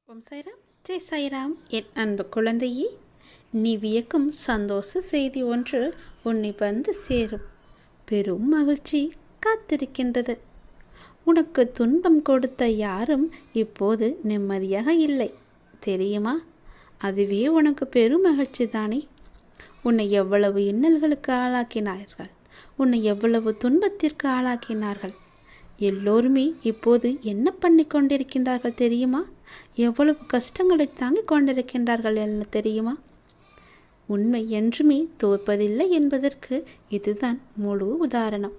ஓம் சாய்ராம், ஜெய் சாய்ராம். என் அன்பு குழந்தையே, நீ வியக்கும் சந்தோஷ செய்தி ஒன்று உன்னை வந்து சேரும். பெரும் மகிழ்ச்சி காத்திருக்கின்றது. உனக்கு துன்பம் கொடுத்த யாரும் இப்போது நிம்மதியாக இல்லை தெரியுமா? அதுவே உனக்கு பெரும் மகிழ்ச்சி தானே. உன்னை எவ்வளவு இன்னல்களுக்கு ஆளாக்கினார்கள், உன்னை எவ்வளவு துன்பத்திற்கு ஆளாக்கினார்கள். எல்லோருமே இப்போது என்ன பண்ணி கொண்டிருக்கின்றார்கள் தெரியுமா? எவ்வளவு கஷ்டங்களை தாங்கிக் கொண்டிருக்கின்றார்கள் என்ன தெரியுமா? உண்மை என்றுமே தோற்பதில்லை என்பதற்கு இதுதான் முழு உதாரணம்.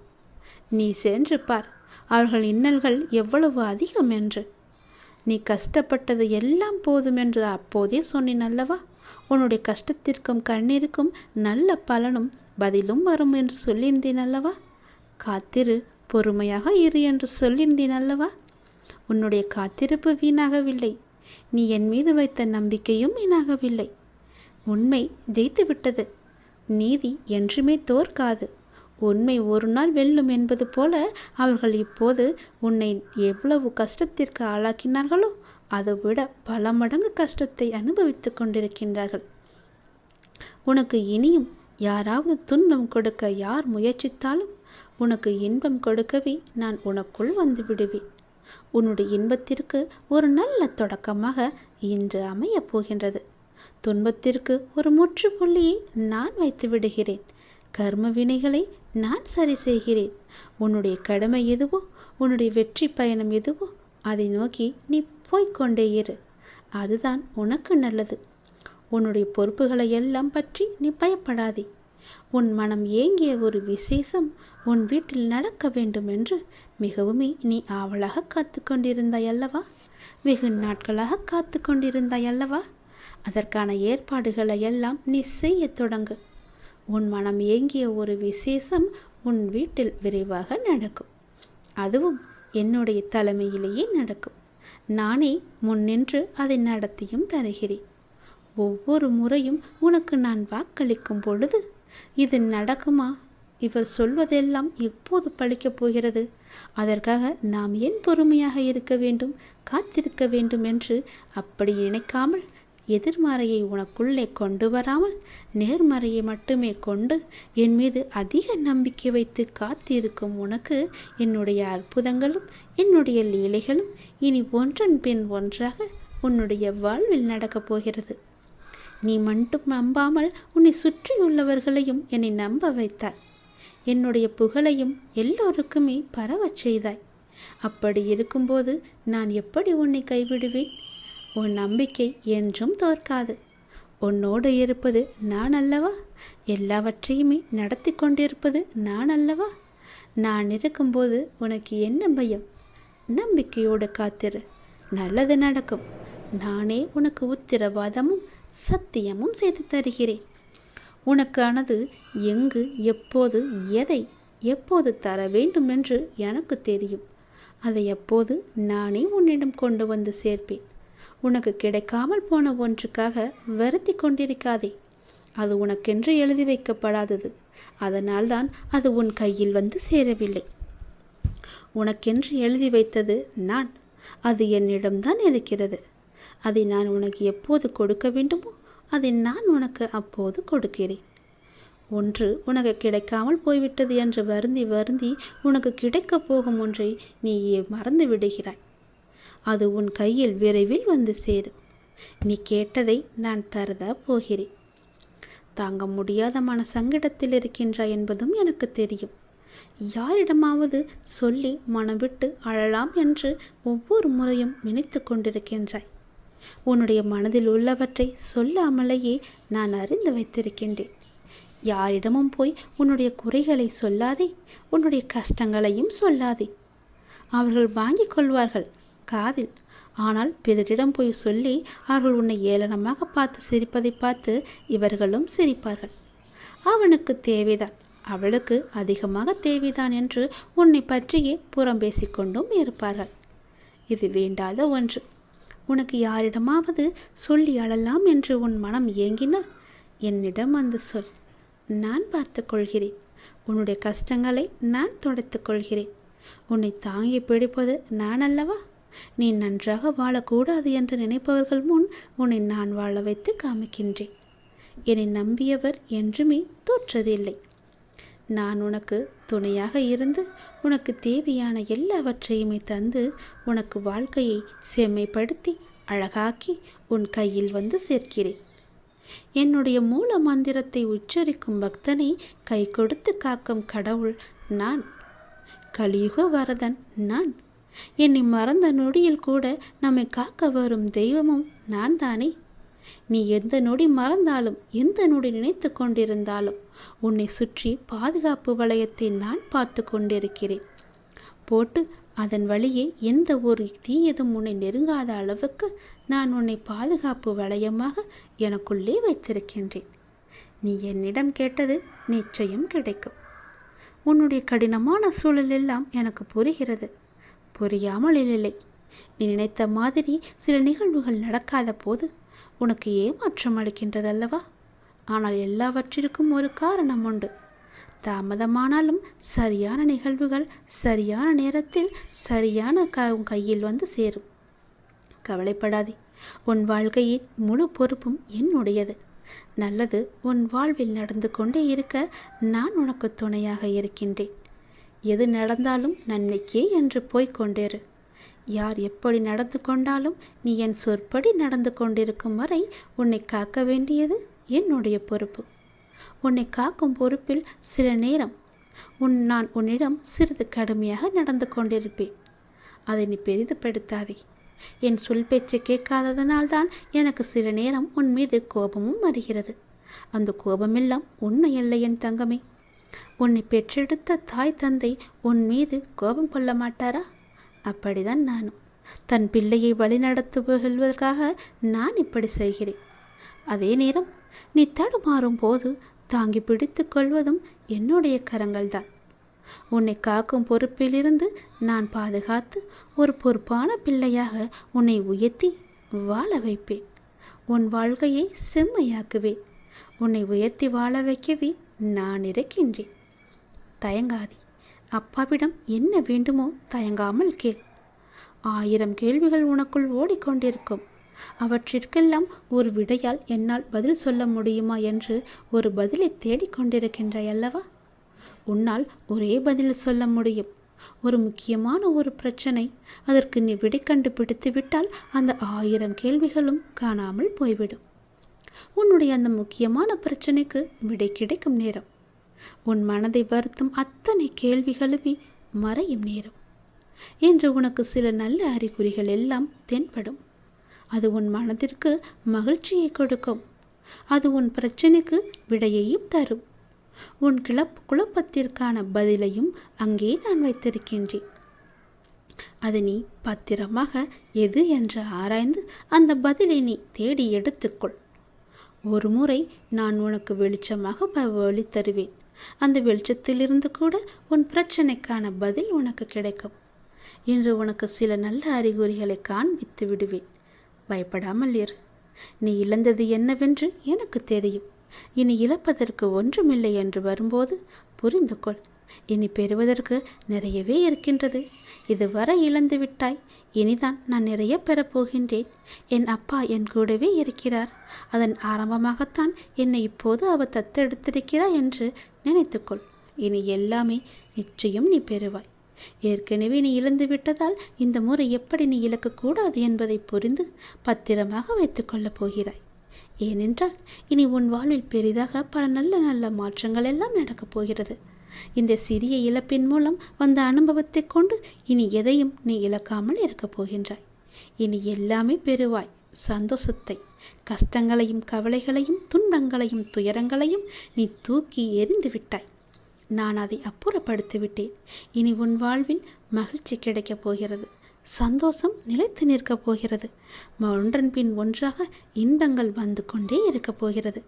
நீ சென்று பார், அவர்கள் இன்னல்கள் எவ்வளவு அதிகம் என்று. நீ கஷ்டப்பட்டது எல்லாம் போதும் என்று அப்போதே சொன்னேன் அல்லவா? உன்னுடைய கஷ்டத்திற்கும் கண்ணீருக்கும் நல்ல பலனும் பதிலும் வரும் என்று சொல்லியிருந்தேன் அல்லவா? காத்திரு, பொறுமையாக இரு என்று சொல்லியிருந்தேன் அல்லவா? உன்னுடைய காத்திருப்பு வீணாகவில்லை. நீ என் மீது வைத்த நம்பிக்கையும் வீணாகவில்லை. உண்மை ஜெயித்துவிட்டது. நீதி என்றுமே தோற்காது. உண்மை ஒரு நாள் வெல்லும் என்பது போல அவர்கள் இப்போது உன்னை எவ்வளவு கஷ்டத்திற்கு ஆளாக்கினார்களோ அதை விட பல மடங்கு கஷ்டத்தை அனுபவித்துக் கொண்டிருக்கின்றார்கள். உனக்கு இனியும் யாராவது துன்பம் கொடுக்க யார் முயற்சித்தாலும் உனக்கு இன்பம் கொடுக்கவே நான் உனக்குள் வந்து விடுவேன். உன்னுடைய இன்பத்திற்கு ஒரு நல்ல தொடக்கமாக இன்று அமையப் போகின்றது. துன்பத்திற்கு ஒரு முற்றுப்புள்ளியை நான் வைத்து விடுகிறேன். கர்ம வினைகளை நான் சரி செய்கிறேன். உன்னுடைய கடமை எதுவோ, உன்னுடைய வெற்றி பயணம் எதுவோ அதை நோக்கி நீ போய்கொண்டே இரு. அதுதான் உனக்கு நல்லது. உன்னுடைய பொறுப்புகளை எல்லாம் பற்றி நீ பயப்படாதே. உன் மனம் ஏங்கிய ஒரு விசேஷம் உன் வீட்டில் நடக்க வேண்டும் என்று மிகவுமே நீ ஆவலாக காத்து கொண்டிருந்தாய் அல்லவா? வெகு நாட்களாக காத்து கொண்டிருந்தாய் அல்லவா? அதற்கான ஏற்பாடுகளை எல்லாம் நீ செய்ய தொடங்கு. உன் மனம் ஏங்கிய ஒரு விசேஷம் உன் வீட்டில் விரைவாக நடக்கும். அதுவும் என்னுடைய தலைமையிலேயே நடக்கும். நானே முன்னின்று அதை நடத்தியும் தருகிறேன். ஒவ்வொரு முறையும் உனக்கு நான் வாக்களிக்கும் பொழுது இது நடக்குமா, இவர் சொல்வதெல்லாம் எப்போது பழிக்கப் போகிறது, அதற்காக நாம் ஏன் பொறுமையாக இருக்க வேண்டும், காத்திருக்க வேண்டும் என்று அப்படி நினைக்காமல், எதிர்மறையை உனக்குள்ளே கொண்டு வராமல் நேர்மறையை மட்டுமே கொண்டு என் மீது அதிக நம்பிக்கை வைத்து காத்திருக்கும் உனக்கு என்னுடைய அற்புதங்களும் என்னுடைய லீலைகளும் இனி ஒன்றன் பின் ஒன்றாக உன்னுடைய வாழ்வில் நடக்கப் போகிறது. நீ மட்டும் நம்பாமல் உன்னை சுற்றியுள்ளவர்களையும் என்னை நம்ப வைத்தாய். என்னுடைய புகழையும் எல்லோருக்குமே பரவச் செய்தாய். அப்படி இருக்கும்போது நான் எப்படி உன்னை கைவிடுவேன்? உன் நம்பிக்கை என்றும் தோற்காது. உன்னோடு இருப்பது நான் அல்லவா? எல்லாவற்றையுமே நடத்தி கொண்டிருப்பது நான் அல்லவா? நான் இருக்கும்போது உனக்கு என்ன பயம்? நம்பிக்கையோடு காத்திரு, நல்லது நடக்கும். நானே உனக்கு உத்திரவாதமும் சத்தியமும் செய்து தருகிறேன். உனக்கானது எங்கு, எப்போது, எதை எப்போது தர வேண்டும் என்று எனக்கு தெரியும். அதை எப்போது நானே உன்னிடம் கொண்டு வந்து சேர்ப்பேன். உனக்கு கிடைக்காமல் போன ஒன்றுக்காக வருத்தி கொண்டிருக்காதே. அது உனக்கென்று எழுதி வைக்கப்படாதது. அதனால்தான் அது உன் கையில் வந்து சேரவில்லை. உனக்கென்று எழுதி வைத்தது நான். அது என்னிடம்தான் இருக்கிறது. அதை நான் உனக்கு எப்போது கொடுக்க வேண்டுமோ அதை நான் உனக்கு அப்போது கொடுக்கிறேன். ஒன்று உனக்கு கிடைக்காமல் போய்விட்டது என்று வருந்தி வருந்தி உனக்கு கிடைக்கப் போகும் ஒன்றை நீ மறந்து விடுகிறாய். அது உன் கையில் விரைவில் வந்து சேரும். நீ கேட்டதை நான் தரதா போகிறேன். தாங்க முடியாத மன சங்கடத்தில் இருக்கின்றாய் என்பதும் எனக்கு தெரியும். யாரிடமாவது சொல்லி மனம் விட்டு அழலாம் என்று ஒவ்வொரு முறையும் நினைத்து கொண்டிருக்கின்றாய். உன்னுடைய மனதில் உள்ளவற்றை சொல்லாமலேயே நான் அறிந்து வைத்திருக்கின்றேன். யாரிடமும் போய் உன்னுடைய குறைகளை சொல்லாதே, உன்னுடைய கஷ்டங்களையும் சொல்லாதே. அவர்கள் வாங்கிக் கொள்வார்கள் காதில். ஆனால் பிறரிடம் போய் சொல்லி அவர்கள் உன்னை ஏளனமாக பார்த்து சிரிப்பதை பார்த்து இவர்களும் சிரிப்பார்கள். அவனுக்கு தேவைதான், அவளுக்கு அதிகமாக தேவைதான் என்று உன்னை பற்றியே புறம் பேசிக்கொண்டும் இருப்பார்கள். இது வேண்டாத ஒன்று. உனக்கு யாரிடமாவது சொல்லி அழலாம் என்று உன் மனம் ஏங்கினால் என்னிடம் வந்து சொல். நான் பார்த்து கொள்கிறேன். உன்னுடைய கஷ்டங்களை நான் துடைத்துக் கொள்கிறேன். உன்னை தாங்கி பிடிப்பது நான் அல்லவா? நீ நன்றாக வாழக்கூடாது என்று நினைப்பவர்கள் முன் உன்னை நான் வாழ வைத்து காமிக்கின்றேன். என்னை நம்பியவர் என்றுமே தோற்றதில்லை. நான் உனக்கு துணையாக இருந்து உனக்கு தேவையான எல்லாவற்றையுமே தந்து உனக்கு வாழ்க்கையை செம்மைப்படுத்தி அழகாக்கி உன் கையில் வந்து சேர்க்கிறேன். என்னுடைய மூல மந்திரத்தை உச்சரிக்கும் பக்தனை கை கொடுத்து காக்கும் கடவுள் நான். கலியுக வரதன் நான். என்னை மறந்த நொடியில் கூட நம்மை காக்க வரும் தெய்வமும் நான் தானே. நீ எந்த நொடி மறந்தாலும் எந்த நொடி நினைத்து கொண்டிருந்தாலும் உன்னை சுற்றி பாதுகாப்பு வளையத்தை நான் பார்த்து கொண்டிருக்கிறேன். போட்டு அதன் வழியே எந்த ஒரு தீயதும் உன்னை நெருங்காத அளவுக்கு நான் உன்னை பாதுகாப்பு வளையமாக எனக்குள்ளே வைத்திருக்கின்றேன். நீ என்னிடம் கேட்டது நிச்சயம் கிடைக்கும். உன்னுடைய கடினமான சூழல் எல்லாம் எனக்கு புரிகிறது. புரியாமல் இல்லை. நீ நினைத்த மாதிரி சில நிகழ்வுகள் நடக்காத போது உனக்கு ஏமாற்றம் அளிக்கின்றதல்லவா? ஆனால் எல்லாவற்றிற்கும் ஒரு காரணம் உண்டு. தாமதமானாலும் சரியான நிகழ்வுகள் சரியான நேரத்தில் சரியான கையில் வந்து சேரும். கவலைப்படாதே. உன் வாழ்க்கையின் முழு பொறுப்பும் என்னுடையது. நல்லது உன் வாழ்வில் நடந்து கொண்டே இருக்க நான் உனக்கு துணையாக இருக்கின்றேன். எது நடந்தாலும் நன்மைக்கே என்று போய்கொண்டேரு. யார் எப்படி நடந்து கொண்டாலும் நீ என் சொற்படி நடந்து கொண்டிருக்கும் வரை உன்னை காக்க வேண்டியது என்னுடைய பொறுப்பு. உன்னை காக்கும் பொறுப்பில் சில நேரம் நான் உன்னிடம் சிறிது கடுமையாக நடந்து கொண்டிருப்பேன். அதை நீ பெரிதுபடுத்தாதே. என் சொல் பேச்சை கேட்காததனால்தான் எனக்கு சில நேரம் உன் மீது கோபமும் வருகிறது. அந்த கோபமெல்லாம் உண்மையல்ல என் தங்கமே. உன்னை பெற்றெடுத்த தாய் தந்தை உன் மீது கோபம் கொள்ள மாட்டாரா? அப்படிதான் நானும். தன் பிள்ளையை வழிநடத்துவதற்காக நான் இப்படி செய்கிறேன். அதே நேரம் நீ தடுமாறும் போது தாங்கி பிடித்து கொள்வதும் என்னுடைய கரங்கள்தான். உன்னை காக்கும் பொறுப்பிலிருந்து நான் பாதுகாத்து ஒரு பொறுப்பான பிள்ளையாக உன்னை உயர்த்தி வாழ வைப்பேன். உன் வாழ்க்கையை செம்மையாக்குவேன். உன்னை உயர்த்தி வாழ வைக்கவே நான் இருக்கின்றேன். தயங்காதே. அப்பாவிடம் என்ன வேண்டுமோ தயங்காமல் கேள். 1000 கேள்விகள் உனக்குள் ஓடிக்கொண்டிருக்கும். அவற்றிற்கெல்லாம் ஒரு விடையால் என்னால் பதில் சொல்ல முடியுமா என்று ஒரு பதிலை தேடிக்கொண்டிருக்கின்றாய் அல்லவா? உன்னால் ஒரே பதில் சொல்ல முடியும். ஒரு முக்கியமான ஒரு பிரச்சனை, அதற்கு நீ விடை கண்டுபிடித்து விட்டால் அந்த 1000 கேள்விகளும் காணாமல் போய்விடும். உன்னுடைய அந்த முக்கியமான பிரச்சனைக்கு விடை கிடைக்கும் நேரம், உன் மனதை வருத்தும் அத்தனை கேள்விகளுமே மறையும் நேரம் என்று உனக்கு சில நல்ல அறிகுறிகள் எல்லாம் தென்படும். அது உன் மனதிற்கு மகிழ்ச்சியை கொடுக்கும். அது உன் பிரச்சனைக்கு விடையையும் தரும். உன் குழப்பத்திற்கான பதிலையும் அங்கே நான் வைத்திருக்கின்றேன். அது நீ பத்திரமாக எது என்று ஆராய்ந்து அந்த பதிலை நீ தேடி எடுத்துக்கொள். ஒரு முறை நான் உனக்கு வெளிச்சமாக வழி தருவேன். அந்த வெளிச்சத்திலிருந்து கூட உன் பிரச்சனைக்கான பதில் உனக்கு கிடைக்கும். இன்று உனக்கு சில நல்ல அறிகுறிகளை காண்பித்து விடுவேன். பயப்படாமல் இரு. நீ இழந்தது என்னவென்று எனக்கு தெரியும். இனி இழப்பதற்கு ஒன்றுமில்லை என்று வரும்போது புரிந்து கொள். இனி பெறுவதற்கு நிறையவே இருக்கின்றது. இதுவரை இழந்து விட்டாய். இனிதான் நான் நிறைய பெறப்போகின்றேன். என் அப்பா என் கூடவே இருக்கிறார். அதன் ஆரம்பமாகத்தான் என்னை இப்போது அவர் தத்தெடுத்திருக்கிறார் என்று நினைத்துக்கொள். இனி எல்லாமே நிச்சயம் நீ பெறுவாய். ஏற்கனவே நீ இழந்து விட்டதால் இந்த முறை எப்படி நீ இழக்கக்கூடாது என்பதை புரிந்து பத்திரமாக வைத்துக் கொள்ளப் போகிறாய். ஏனென்றால் இனி உன் வாழ்வில் பெரிதாக பல நல்ல நல்ல மாற்றங்கள் எல்லாம் நடக்கப் போகிறது. இந்த சிறிய இழப்பின் மூலம் வந்த அனுபவத்தை கொண்டு இனி எதையும் நீ இழக்காமல் இருக்கப் போகின்றாய். இனி எல்லாமே பெறுவாய். சந்தோஷத்தை, கஷ்டங்களையும் கவலைகளையும் துன்பங்களையும் துயரங்களையும் நீ தூக்கி எறிந்து விட்டாய். நான் அதை அப்புறப்படுத்தி விட்டேன். இனி உன் வாழ்வில் மகிழ்ச்சி கிடைக்கப் போகிறது. சந்தோஷம் நிலைத்து நிற்கப் போகிறது. ஒன்றன் பின் ஒன்றாக இன்பங்கள் வந்து கொண்டே இருக்கப் போகிறது.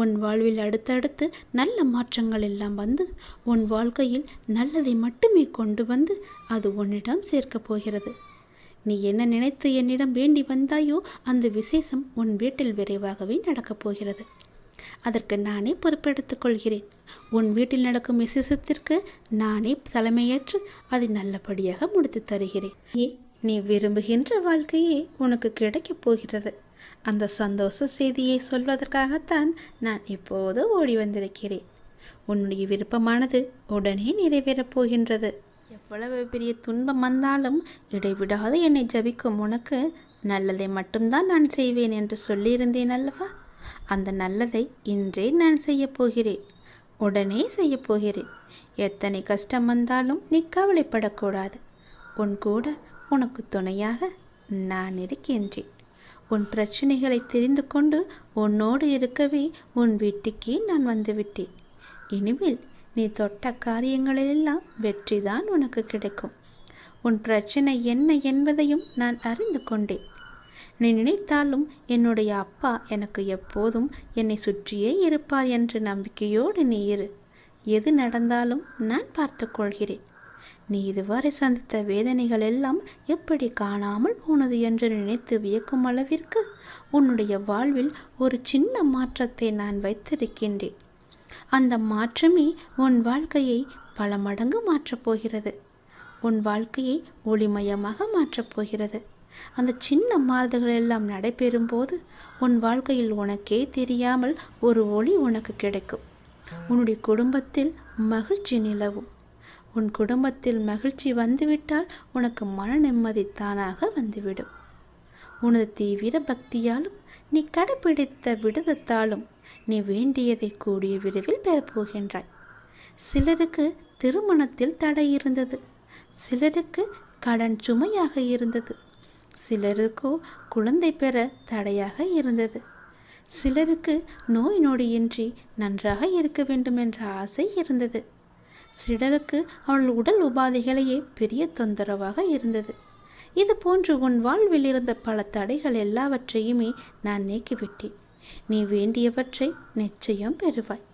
உன் வாழ்வில் அடுத்தடுத்து நல்ல மாற்றங்கள் எல்லாம் வந்து உன் வாழ்க்கையில் நல்லதை மட்டுமே கொண்டு வந்து அது உன்னிடம் சேர்க்கப் போகிறது. நீ என்ன நினைத்து என்னிடம் வேண்டி வந்தாயோ அந்த விசேஷம் உன் வீட்டில் விரைவாகவே நடக்கப் போகிறது. அதற்கு நானே பொறுப்பெடுத்துக் கொள்கிறேன். உன் வீட்டில் நடக்கும் விசேஷத்திற்கு நானே தலைமையேற்று அதை நல்லபடியாக முடித்து தருகிறேன். நீ விரும்புகின்ற வாழ்க்கையே உனக்கு கிடைக்கப் போகிறது. அந்த சந்தோஷ செய்தியை சொல்வதற்காகத்தான் நான் இப்போது ஓடி வந்திருக்கிறேன். உன்னுடைய விருப்பமானது உடனே நிறைவேறப் போகின்றது. எவ்வளவு பெரிய துன்பம் வந்தாலும் இடைவிடாது என்னை ஜபிக்கும் உனக்கு நல்லதை மட்டும்தான் நான் செய்வேன் என்று சொல்லியிருந்தேன் அல்லவா? அந்த நல்லதை இன்றே நான் செய்யப் போகிறேன். உடனே செய்யப் போகிறேன். எத்தனை கஷ்டம் வந்தாலும் நீ கவலைப்படக்கூடாது. உன் கூட உனக்கு துணையாக நான் இருக்கின்றேன். உன் பிரச்சனைகளை தெரிந்து கொண்டு உன்னோடு இருக்கவே உன் வீட்டுக்கே நான் வந்துவிட்டேன். இனிமேல் நீ தொட்ட காரியங்களிலெல்லாம் வெற்றிதான் உனக்கு கிடைக்கும். உன் பிரச்சனை என்ன என்பதையும் நான் அறிந்து கொண்டேன். நீ நினைத்தாலும் என்னுடைய அப்பா எனக்கு எப்போதும் என்னை சுற்றியே இருப்பார் என்ற நம்பிக்கையோடு நீ இரு. எது நடந்தாலும் நான் பார்த்து கொள்கிறேன். நீ இதுவரை சந்தித்த வேதனைகள் எல்லாம் எப்படி காணாமல் போனது என்று நினைத்து வியக்கும் அளவிற்கு உன்னுடைய வாழ்வில் ஒரு சின்ன மாற்றத்தை நான் வைத்திருக்கின்றேன். அந்த மாற்றமே உன் வாழ்க்கையை பல மடங்கு மாற்றப் போகிறது. உன் வாழ்க்கையை ஒளிமயமாக மாற்றப் போகிறது. அந்த சின்ன மாறுதல்கள் எல்லாம் நடைபெறும் போது உன் வாழ்க்கையில் உனக்கே தெரியாமல் ஒரு ஒளி உனக்கு கிடைக்கும். உன்னுடைய குடும்பத்தில் மகிழ்ச்சி நிலவும். உன் குடும்பத்தில் மகிழ்ச்சி வந்துவிட்டால் உனக்கு மன நிம்மதி தானாக வந்துவிடும். உனது தீவிர பக்தியாலும் நீ கடைபிடித்த விடுதத்தாலும் நீ வேண்டியதை கூடிய விரைவில் பெறப்போகின்றாய். சிலருக்கு திருமணத்தில் தடை இருந்தது. சிலருக்கு கடன் சுமையாக இருந்தது. சிலருக்கோ குழந்தை பெற தடையாக இருந்தது. சிலருக்கு நோய் நொடியின்றி நன்றாக இருக்க வேண்டும் என்ற ஆசை இருந்தது. சிலருக்கு அவள் உடல் உபாதைகளையே பெரிய தொந்தரவாக இருந்தது. இது போன்று உன் வாழ்வில் இருந்த பல தடைகள் எல்லாவற்றையுமே நான் நீக்கிவிட்டேன். நீ வேண்டியவற்றை நிச்சயம் பெறுவாய்.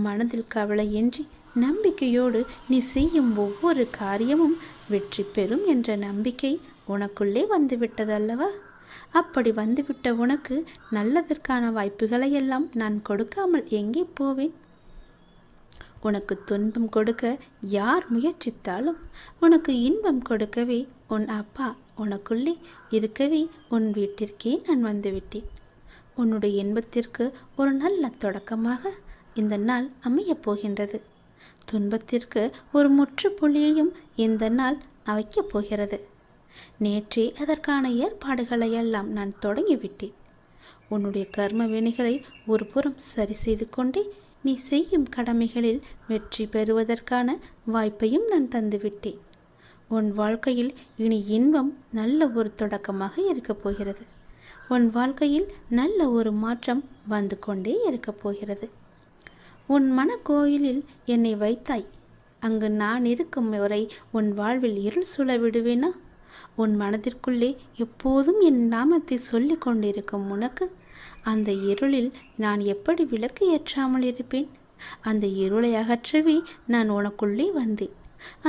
மனதில் கவலையின்றி நம்பிக்கையோடு நீ செய்யும் ஒவ்வொரு காரியமும் வெற்றி பெறும் என்ற நம்பிக்கை உனக்குள்ளே வந்துவிட்டதல்லவா? அப்படி வந்துவிட்ட உனக்கு நல்லதற்கான வாய்ப்புகளை எல்லாம் நான் கொடுக்காமல் எங்கே போவேன்? உனக்கு துன்பம் கொடுக்க யார் முயற்சித்தாலும் உனக்கு இன்பம் கொடுக்கவே உன் அப்பா உனக்குள்ளே இருக்கவே உன் வீட்டிற்கே நான் வந்துவிட்டேன். உன்னுடைய இன்பத்திற்கு ஒரு நல்ல தொடக்கமாக இந்த நாள் அமையப் போகின்றது. துன்பத்திற்கு ஒரு முற்றுப்புள்ளியையும் இந்த நாள் வைக்கப் போகிறது. நேற்றே அதற்கான ஏற்பாடுகளை எல்லாம் நான் தொடங்கிவிட்டேன். உன்னுடைய கர்ம வினைகளை ஒரு புறம் சரி செய்து கொண்டே நீ செய்யும் கடமைகளில் வெற்றி பெறுவதற்கான வாய்ப்பையும் நான் தந்துவிட்டேன். உன் வாழ்க்கையில் இனி இன்பம் நல்ல ஒரு தொடக்கமாக இருக்கப் போகிறது. உன் வாழ்க்கையில் நல்ல ஒரு மாற்றம் வந்து கொண்டே இருக்கப் போகிறது. உன் மனக்கோயிலில் என்னை வைத்தாய். அங்கு நான் இருக்கும் வரை உன் வாழ்வில் இருள் சூழ விடுவேனா? உன் மனதிற்குள்ளே எப்போதும் என் நாமத்தை சொல்லி கொண்டிருக்கும் உனக்கு அந்த இருளில் நான் எப்படி விளக்கு ஏற்றாமல் இருப்பேன்? அந்த இருளை அகற்றவே நான் உனக்குள்ளே வந்தேன்.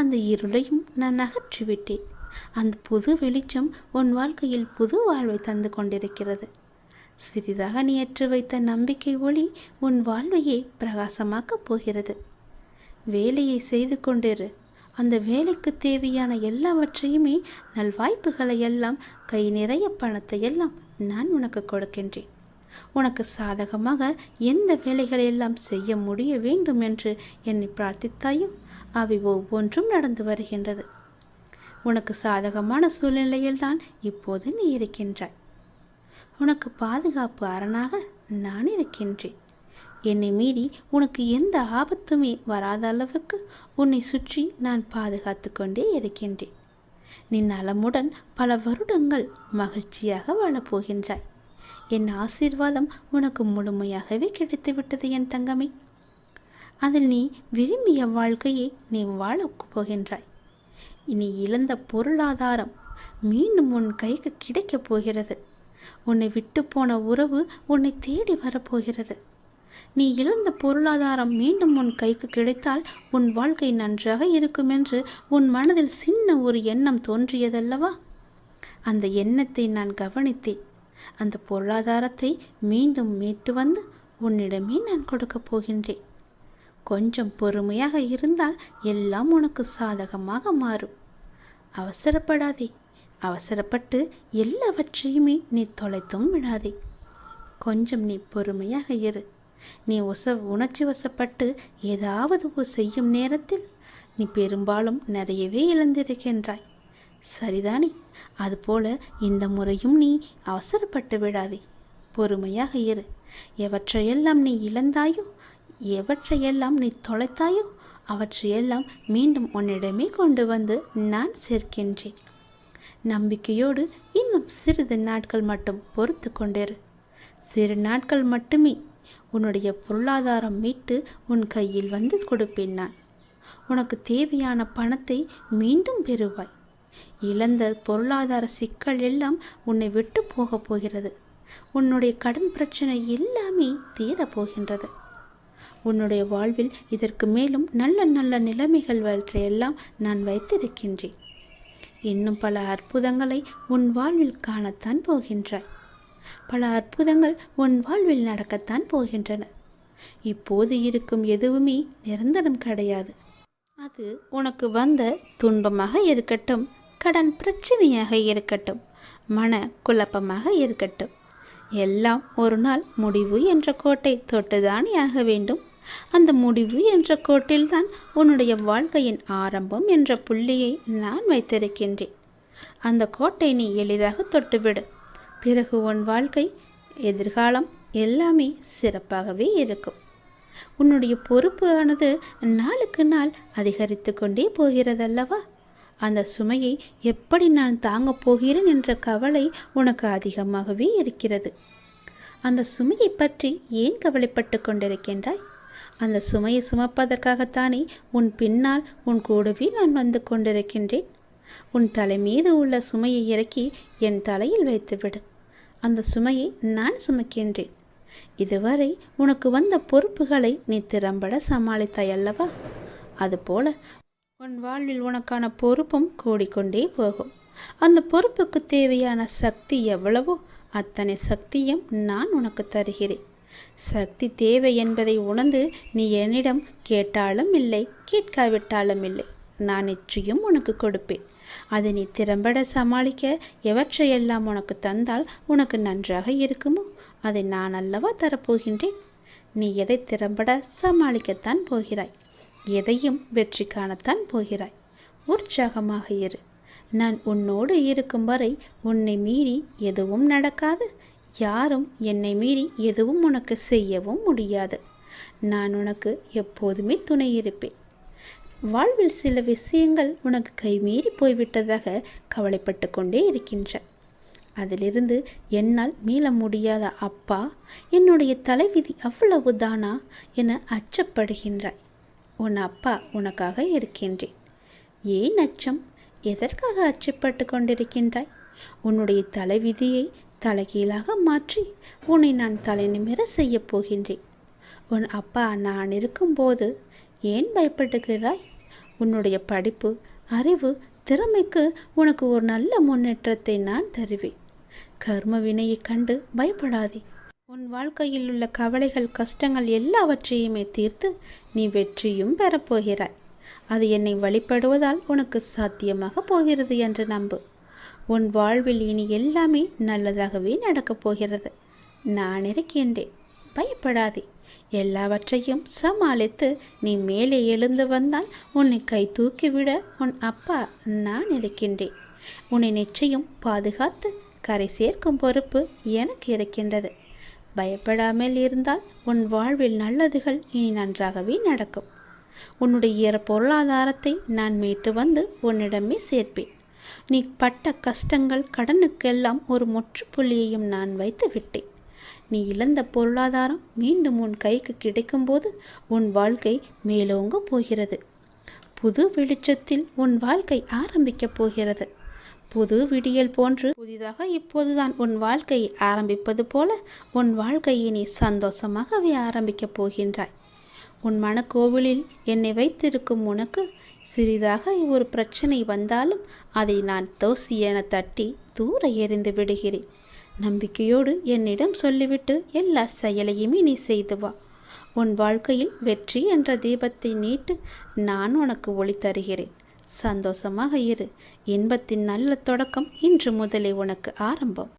அந்த இருளையும் நான் அகற்றிவிட்டேன். அந்த புது வெளிச்சம் உன் வாழ்க்கையில் புது வாழ்வை தந்து கொண்டிருக்கிறது. சிறிதாக நீ ஏற்றி வைத்த நம்பிக்கை ஒளி உன் வாழ்வையே பிரகாசமாக்கப் போகிறது. வேலையை செய்து கொண்டிரு. அந்த வேலைக்கு தேவையான எல்லாவற்றையுமே நல்வாய்ப்புகளை எல்லாம் கை நிறைய பணத்தை எல்லாம் நான் உனக்கு கொடுக்கின்றேன். உனக்கு சாதகமாக எந்த வேலைகளை எல்லாம் செய்ய முடிய வேண்டும் என்று என்னை பிரார்த்தித்தாயோ அவை ஒவ்வொன்றும் நடந்து வருகின்றது. உனக்கு சாதகமான சூழ்நிலையில்தான் இப்போது நீ இருக்கின்றாய். உனக்கு பாதுகாப்பு அரணாக நான் இருக்கின்றேன். என்னை மீறி உனக்கு எந்த ஆபத்துமே வராத அளவுக்கு உன்னை சுற்றி நான் பாதுகாத்து கொண்டே இருக்கின்றேன். நீ நலமுடன் பல வருடங்கள் மகிழ்ச்சியாக வாழப்போகின்றாய். என் ஆசீர்வாதம் உனக்கு முழுமையாகவே கிடைத்துவிட்டது என் தங்கமே. அதில் நீ விரும்பிய வாழ்க்கையை நீ வாழப் போகின்றாய். நீ இழந்த பொருளாதாரம் மீண்டும் உன் கைக்கு கிடைக்கப் போகிறது. உன்னை விட்டு போன உறவு உன்னை தேடி வரப்போகிறது. நீ இழந்த பொருளாதாரம் மீண்டும் உன் கைக்கு கிடைத்தால் உன் வாழ்க்கை நன்றாக இருக்கும் என்று உன் மனதில் சின்ன ஒரு எண்ணம் தோன்றியதல்லவா? அந்த எண்ணத்தை நான் கவனித்தேன். அந்த பொருளாதாரத்தை மீண்டும் மீட்டு வந்து உன்னிடமே நான் கொடுக்கப் போகின்றேன். கொஞ்சம் பொறுமையாக இருந்தால் எல்லாம் உனக்கு சாதகமாக மாறும். அவசரப்படாதே. அவசரப்பட்டு எல்லாவற்றையுமே நீ தொலைத்தும் விடாதே. கொஞ்சம் நீ பொறுமையாக இரு. நீ உணர்ச்சி வசப்பட்டு ஏதாவது செய்யும் நேரத்தில் நீ பெரும்பாலும் நிறையவே இழந்திருக்கின்றாய். சரிதானே? அதுபோல இந்த முறையும் நீ அவசரப்பட்டு விடாதே. பொறுமையாக இரு. எவற்றையெல்லாம் நீ இழந்தாயோ, எவற்றையெல்லாம் நீ தொலைத்தாயோ, அவற்றையெல்லாம் மீண்டும் உன்னிடமே கொண்டு வந்து நான் சேர்க்கின்றேன். நம்பிக்கையோடு இன்னும் சிறிது நாட்கள் மட்டும் பொறுத்து கொண்டிரு. சிறு நாட்கள் மட்டுமே உன்னுடைய பொருளாதாரம் மீட்டு உன் கையில் வந்து கொடுப்பேன் நான். உனக்கு தேவையான பணத்தை மீண்டும் பெறுவாய். இழந்த பொருளாதார சிக்கல் எல்லாம் உன்னை விட்டு போகப் போகிறது. உன்னுடைய கடன் பிரச்சனை எல்லாமே தீரப்போகின்றது. உன்னுடைய வாழ்வில் இதற்கு மேலும் நல்ல நல்ல நிலைமைகள் வற்றையெல்லாம் நான் வைத்திருக்கின்றேன். இன்னும் பல அற்புதங்களை உன் வாழ்வில் காணத்தான் போகின்றாய். பல அற்புதங்கள் உன் வாழ்வில் நடக்கத்தான் போகின்றன. இப்போது இருக்கும் எதுவுமே நிரந்தரம் கிடையாது. அது உனக்கு வந்த துன்பமாக இருக்கட்டும், கடன் பிரச்சனையாக இருக்கட்டும், மன குழப்பமாக இருக்கட்டும், எல்லாம் ஒரு நாள் முடிவு என்ற கோட்டை தொட்டுதானே ஆக வேண்டும். அந்த முடிவு என்ற கோட்டில்தான் உன்னுடைய வாழ்க்கையின் ஆரம்பம் என்ற புள்ளியை நான் வைத்திருக்கின்றேன். அந்த கோட்டை நீ எளிதாக தொட்டுவிடு. பிறகு உன் வாழ்க்கை, எதிர்காலம் எல்லாமே சிறப்பாகவே இருக்கும். உன்னுடைய பொறுப்பு ஆனது நாளுக்கு நாள் அதிகரித்து கொண்டே போகிறதல்லவா? அந்த சுமையை எப்படி நான் தாங்கப் போகிறேன் என்ற கவலை உனக்கு அதிகமாகவே இருக்கிறது. அந்த சுமையை பற்றி ஏன் கவலைப்பட்டு கொண்டிருக்கின்றாய்? அந்த சுமையை சுமப்பதற்காகத்தானே உன் பின்னால் உன் கூடவே நான் வந்து கொண்டிருக்கின்றேன். உன் தலை மீது உள்ள சுமையை இறக்கி என் தலையில் வைத்துவிடு. அந்த சுமையை நான் சுமக்கின்றேன். இதுவரை உனக்கு வந்த பொறுப்புகளை நீ திறம்பட சமாளித்தாயல்லவா? அதுபோல உன் வாழ்வில் உனக்கான பொறுப்பும் கூடிக்கொண்டே போகும். அந்த பொறுப்புக்கு தேவையான சக்தி எவ்வளவோ அத்தனை சக்தியும் நான் உனக்கு தருகிறேன். சக்தி தேவை என்பதை உணர்ந்து நீ என்னிடம் கேட்டாலும் இல்லை, கேட்காவிட்டாலும் இல்லை, நான் நிச்சயம் உனக்கு கொடுப்பேன். அதை நீ திறம்பட சமாளிக்க எவற்றையெல்லாம் உனக்கு தந்தால் உனக்கு நன்றாக இருக்குமோ அதை நான் அல்லவா தரப்போகின்றேன். நீ எதை திறம்பட சமாளிக்கத்தான் போகிறாய், எதையும் வெற்றி காணத்தான் போகிறாய். உற்சாகமாக இரு. நான் உன்னோடு இருக்கும் வரை உன்னை மீறி எதுவும் நடக்காது. யாரும் என்னை மீறி எதுவும் உனக்கு செய்யவும் முடியாது. நான் உனக்கு எப்போதுமே துணை இருப்பேன். வாழ்வில் சில விஷயங்கள் உனக்கு கைமீறி போய்விட்டதாக கவலைப்பட்டு கொண்டே இருக்கின்ற. அதிலிருந்து என்னால் மீள முடியாத அப்பா, என்னுடைய தலைவிதி அவ்வளவுதானா என அச்சப்படுகின்றாய். உன் அப்பா உனக்காக இருக்கின்றேன். ஏன் அச்சம்? எதற்காக அச்சப்பட்டு கொண்டிருக்கின்றாய்? உன்னுடைய தலைவிதியை தலைகீழாக மாற்றி உன்னை நான் தலை நிமிர செய்ய போகின்றேன். உன் அப்பா நான் இருக்கும்போது ஏன் பயப்படுகிறாய்? உன்னுடைய படிப்பு, அறிவு, திறமைக்கு உனக்கு ஒரு நல்ல முன்னேற்றத்தை நான் தருவேன். கர்ம வினையை கண்டு பயப்படாதே. உன் வாழ்க்கையில் உள்ள கவலைகள், கஷ்டங்கள் எல்லாவற்றையுமே தீர்த்து நீ வெற்றியும் பெறப்போகிறாய். அது என்னை வழிபடுவதால் உனக்கு சாத்தியமாக போகிறது என்று நம்பு. உன் வாழ்வில் இனி எல்லாமே நல்லதாகவே நடக்கப் போகிறது. நான் இருக்கின்றேன், பயப்படாதே. எல்லாவற்றையும் சமாளித்து நீ மேலே எழுந்து வந்தால் உன்னை கை தூக்கிவிட உன் அப்பா நான் இருக்கின்றேன். உன்னை நிச்சயம் பாதுகாத்து கரை சேர்க்கும் பொறுப்பு எனக்கு இருக்கின்றது. பயப்படாமல் இருந்தால் உன் வாழ்வில் நல்லதுகள் இனி நன்றாகவே நடக்கும். உன்னுடைய பொருளாதாரத்தை நான் மீட்டு வந்து உன்னிடமே சேர்ப்பேன். நீ பட்ட கஷ்டங்கள், கடனுக்கெல்லாம் ஒரு முற்றுப்புள்ளியையும் நான் வைத்து விட்டேன். நீ இழந்த பொருளாதாரம் மீண்டும் உன் கைக்கு கிடைக்கும்போது உன் வாழ்க்கை மேலோங்க போகிறது. புது வெளிச்சத்தில் உன் வாழ்க்கை ஆரம்பிக்கப் போகிறது. புது விடியல் போன்று புதிதாக இப்போதுதான் உன் வாழ்க்கையை ஆரம்பிப்பது போல உன் வாழ்க்கையை நீ சந்தோஷமாகவே ஆரம்பிக்கப் போகின்றாய். உன் மனக்கோவிலில் என்னை வைத்திருக்கும் உனக்கு சிறிதாக ஒரு பிரச்சனை வந்தாலும் அதை நான் தோசி என தட்டி தூர எறிந்து விடுகிறேன். நம்பிக்கையோடு என்னிடம் சொல்லிவிட்டு எல்லா செயலையுமே நீ செய்து வா. உன் வாழ்க்கையில் வெற்றி என்ற தீபத்தை நீட்டு நான் உனக்கு ஒளி தருகிறேன். சந்தோஷமாக இரு. இன்பத்தின் நல்ல தொடக்கம் இன்று முதலே உனக்கு ஆரம்பம்.